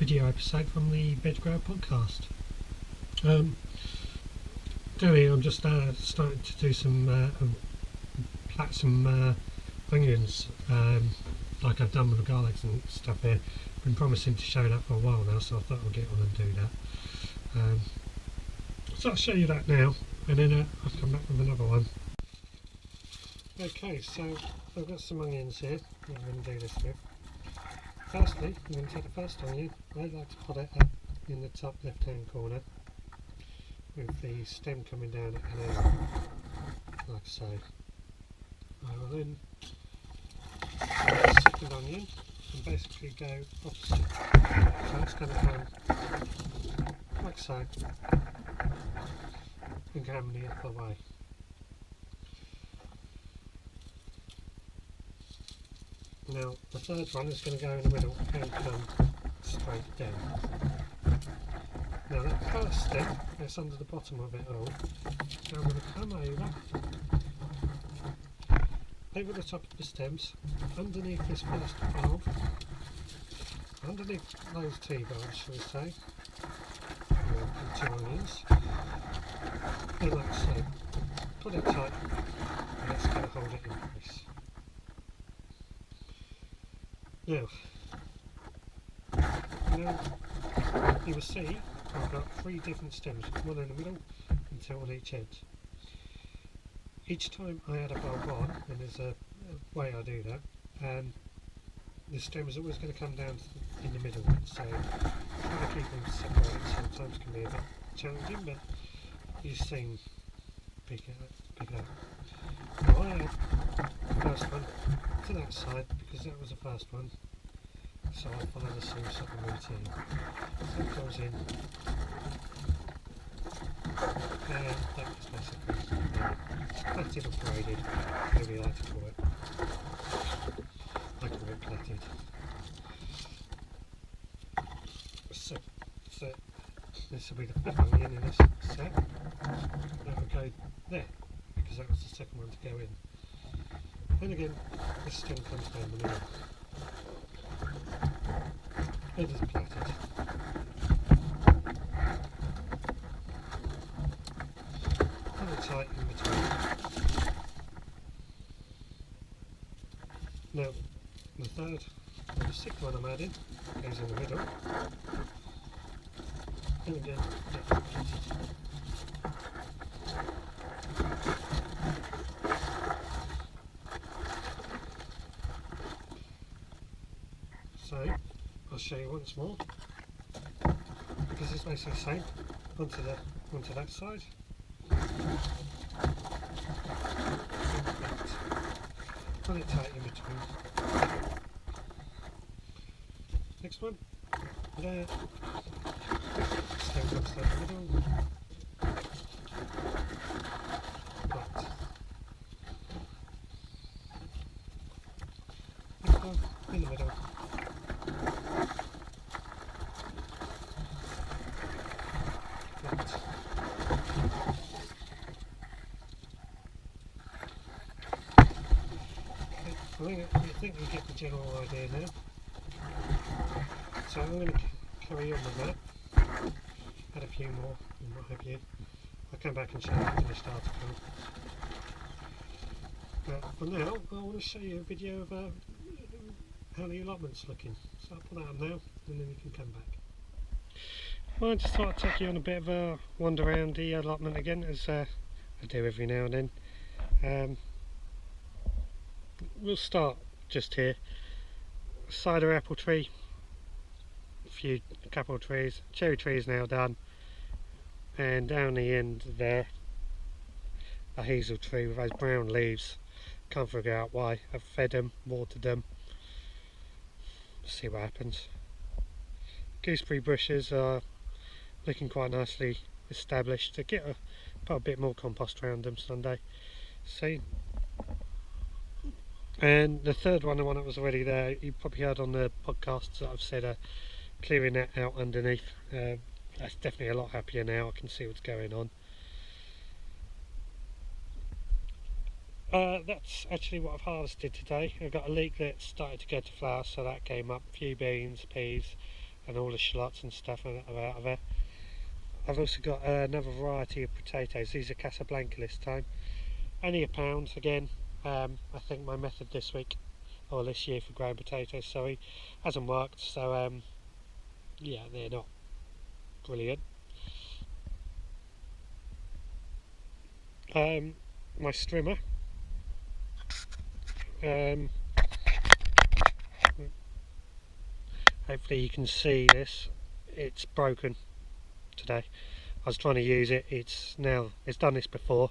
video episode from the Veg Grower podcast. I'm just starting to do some plat some onions, like I've done with the garlics and stuff here. Been promising to show that for a while now, so I thought I'll get on and do that. So I'll show you that now, and then I'll come back with another one. Okay, so I've got some onions here that I'm going to do this with. Firstly, I'm going to take the first onion. I like to put it up in the top left hand corner with the stem coming down at an angle, like so. I will then take the second onion and basically go opposite. So it's going to come like so and come the other way. Now the third one is going to go in the middle and come straight down. Now that first stem that's under the bottom of it all, so I'm going to come over the top of the stems, underneath this first valve, underneath those T-bars shall we say, and two onions, and like so, put it tight and that's going to hold it in place. Now, you will see I've got three different stems, one in the middle and two on each edge. Each time I add a bulb on, and there's a way I do that, the stem is always going to come down in the middle, so trying to keep them separated sometimes can be a bit challenging, but you seem pick it up. Now I add the first one to that side because that was the first one, so I follow the same sort of routine. So it goes in, and that is basically plaited or braided, whatever you like to call it. I call it plaited. So this will be the fifth onion in this set. That will go there, because that was the second one to go in. And again, this stem comes down the middle. It is plaited. Put it tight in between. Now, the third or the sixth one I'm adding goes in the middle. And again, that's plaited. So, I'll show you once more, because it's basically the same, onto that side. Put it tight in between. Next one, there, stem comes down the middle, right. Next one, in the middle. I think you get the general idea now. So I'm going to carry on with that, add a few more and what have you. I'll come back and show you the finished article. But for now, I want to show you a video of how the allotment's looking. So I'll put that on now and then we can come back. Well, I just thought I'd take you on a bit of a wander around the allotment again, as I do every now and then. We'll start just here. Cider apple tree, a couple of trees, cherry trees now done, and down the end there, a hazel tree with those brown leaves. Can't figure out why. I've fed them, watered them. See what happens. Gooseberry bushes are looking quite nicely established. To put a bit more compost around them Sunday. See. And the third one, the one that was already there, you probably heard on the podcasts that I've said clearing that out underneath. That's definitely a lot happier now. I can see what's going on. That's actually what I've harvested today. I've got a leek that started to go to flower, so that came up. A few beans, peas, and all the shallots and stuff are out of there. I've also got another variety of potatoes. These are Casablanca this time. Only £1 again. I think my method this week, or this year for growing potatoes, sorry, hasn't worked, so yeah, they're not brilliant. My strimmer, hopefully you can see this, it's broken today. I was trying to use it, it's done this before.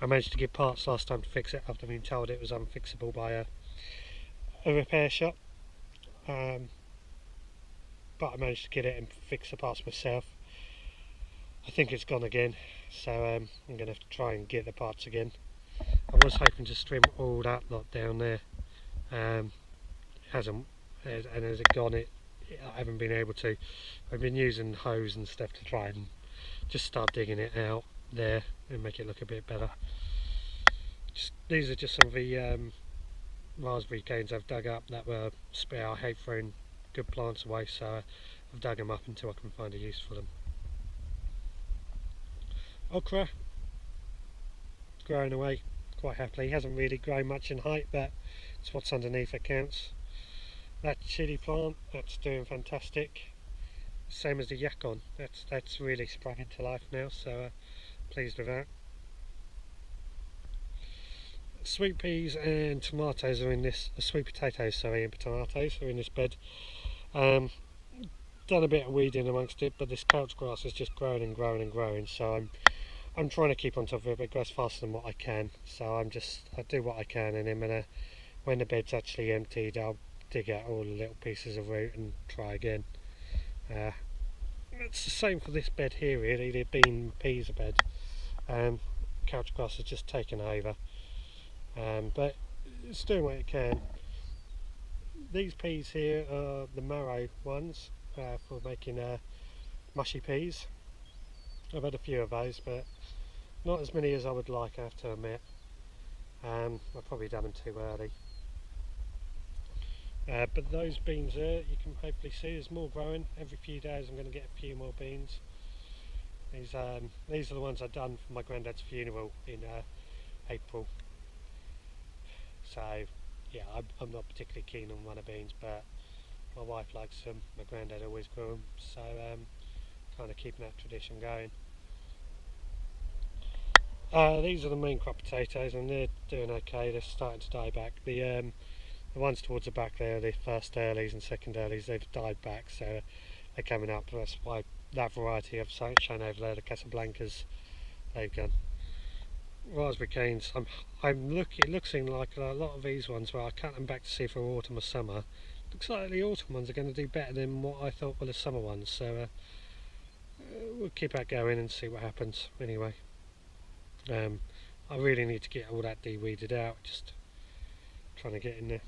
I managed to get parts last time to fix it after being told it was unfixable by a repair shop, but I managed to get it and fix the parts myself. I think it's gone again, so I'm going to have to try and get the parts again. I was hoping to trim all that lot down there, hasn't, and as it gone, I haven't been able to. I've been using hose and stuff to try and just start digging it out there and make it look a bit better. These are just some of the raspberry canes I've dug up that were spare. I hate throwing good plants away, so I've dug them up until I can find a use for them. Okra, growing away quite happily. Hasn't really grown much in height, but it's what's underneath that counts. That chili plant, that's doing fantastic. Same as the yacon, that's really sprung into life now, so pleased with that. Sweet peas and tomatoes are in this, sweet potatoes sorry, and tomatoes are in this bed. Done a bit of weeding amongst it, but this couch grass is just growing and growing and growing, so I'm trying to keep on top of it, but it grows faster than what I can, so I do what I can, and then when the bed's actually emptied, I'll dig out all the little pieces of root and try again. It's the same for this bed here really, the bean peas bed. Couch grass has just taken over, but it's doing what it can. These peas here are the marrow ones for making mushy peas. I've had a few of those, but not as many as I would like, I have to admit. I've probably done them too early. But those beans there, you can hopefully see there's more growing. Every few days I'm going to get a few more beans. These are the ones I've done for my granddad's funeral in April. So yeah, I'm not particularly keen on runner beans, but my wife likes them. My granddad always grew them, so kind of keeping that tradition going. These are the main crop potatoes, and they're doing okay. They're starting to die back. The ones towards the back there, the first earlies and second earlies, they've died back, so they're coming up. That's why that variety I've shown over there, the Casablancas, they've gone. Raspberry canes, it looks like a lot of these ones where I cut them back to see if they're autumn or summer. Looks like the autumn ones are going to do better than what I thought were the summer ones, so we'll keep that going and see what happens anyway. I really need to get all that de-weeded out, just trying to get in there.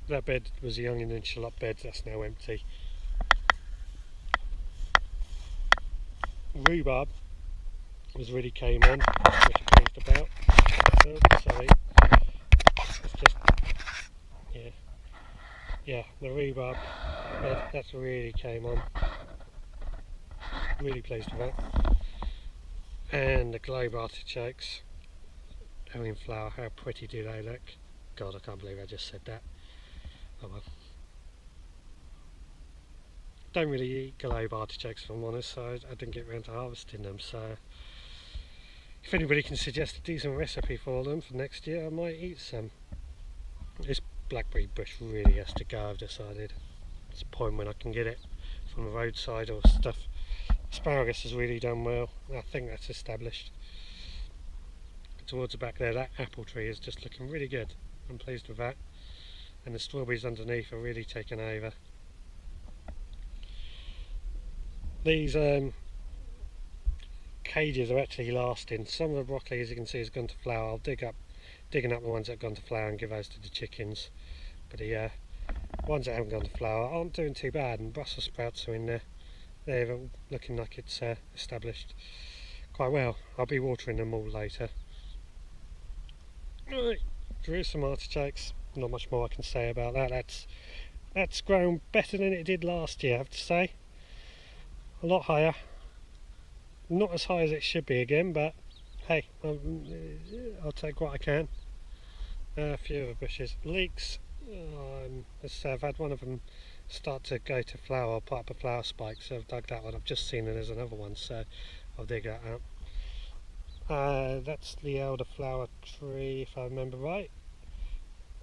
That bed was a young and shallot bed, that's now empty. Rhubarb was really came on, which I'm pleased about. Oh, sorry. It's just, yeah, the rhubarb bed, that's really came on. Really pleased with that. And the globe artichokes are in flower. How pretty do they look? God, I can't believe I just said that. Oh well. Don't really eat globe artichokes if I'm honest, so I didn't get around to harvesting them, so if anybody can suggest a decent recipe for them for next year, I might eat some. This blackberry bush really has to go, I've decided. It's a point when I can get it from the roadside or stuff. Asparagus has really done well, I think that's established. Towards the back there, that apple tree is just looking really good. I'm pleased with that. And the strawberries underneath are really taking over. These cages are actually lasting. Some of the broccoli, as you can see, has gone to flower. I'll digging up the ones that have gone to flower and give those to the chickens. But the ones that haven't gone to flower aren't doing too bad, and Brussels sprouts are in there. They're all looking like it's established quite well. I'll be watering them all later. Right, drew some artichokes. Not much more I can say about that. That's That's grown better than it did last year, I have to say. A lot higher. Not as high as it should be again, but hey, I'll take what I can. A few other bushes. Leeks, as I say, I've had one of them start to go to flower, put up a flower spike, so I've dug that one. I've just seen there's another one, so I'll dig that out. That's the elderflower tree, if I remember right.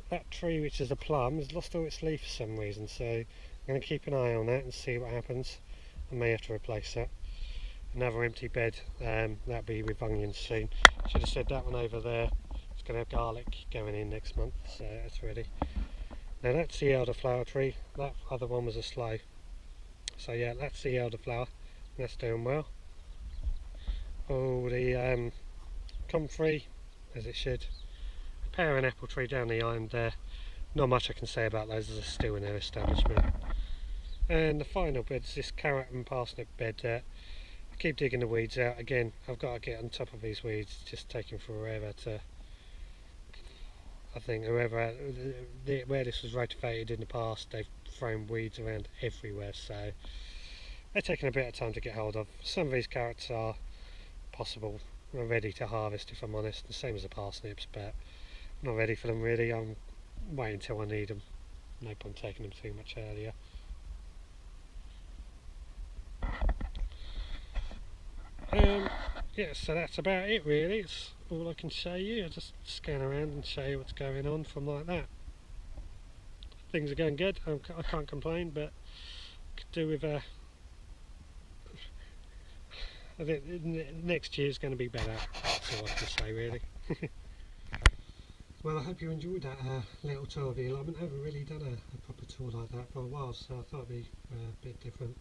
That tree, which is a plum, has lost all its leaf for some reason, so I'm going to keep an eye on that and see what happens. I may have to replace that. Another empty bed, that'll be with onions soon. Should have said that one over there. It's going to have garlic going in next month, so that's ready. Now that's the elderflower tree. That other one was a sloe. So yeah, that's the elderflower. That's doing well. Oh, the comfrey, as it should. A pear and apple tree down the end there. Not much I can say about those, as they're still in their establishment. And the final bed is this carrot and parsnip bed there. I keep digging the weeds out. Again, I've got to get on top of these weeds. It's just taking forever to... I think whoever, where this was rotivated in the past, they've thrown weeds around everywhere, so they're taking a bit of time to get hold of. Some of these carrots are possible, are ready to harvest if I'm honest, the same as the parsnips, but I'm not ready for them really. I'm waiting until I need them. No point taking them too much earlier. Yeah, so that's about it really. It's all I can show you. I just scan around and show you what's going on from like that. Things are going good. I can't complain, but could do with I think next year's going to be better. That's all I can say really. Well, I hope you enjoyed that little tour of the allotment. I haven't really done a proper tour like that for a while, so I thought it'd be a bit different.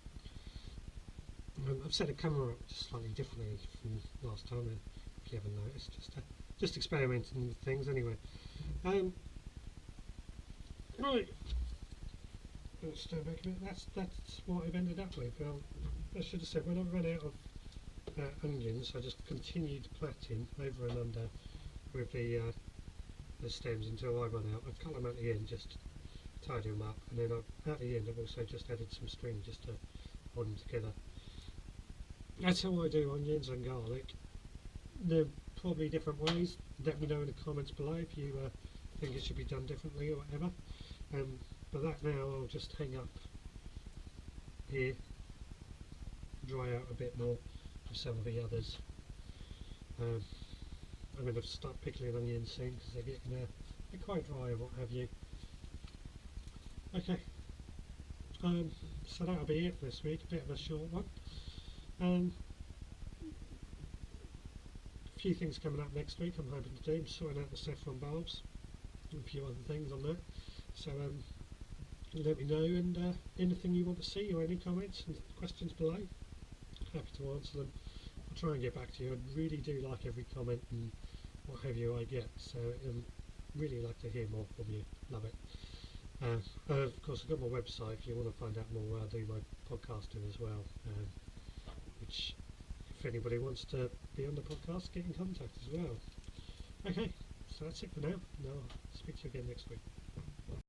I've set the camera up just slightly differently from last time, if you haven't noticed. Just experimenting with things anyway. Right. Let's stand back a bit. That's what I've ended up with. I should have said, when I ran out of onions, I just continued plaiting over and under with the stems until I run out. I've cut them at the end, just tidy them up, and then at the end I've also just added some string just to hold them together. That's how I do onions and garlic. There are probably different ways. Let me know in the comments below if you think it should be done differently or whatever. But that now I'll just hang up here, dry out a bit more with some of the others. I'm going to start pickling onions soon because they're getting they're quite dry and what have you. Okay, so that'll be it for this week. A bit of a short one. A few things coming up next week I'm hoping to do. I'm sorting out the saffron bulbs and a few other things on that. So let me know, and anything you want to see or any comments and questions below, happy to answer them. I'll try and get back to you. I really do like every comment and what have you I get, so really like to hear more from you. Love it. Of course I've got my website if you want to find out more where I do my podcasting as well, which if anybody wants to be on the podcast, get in contact as well. Okay, so that's it for now. I'll speak to you again next week.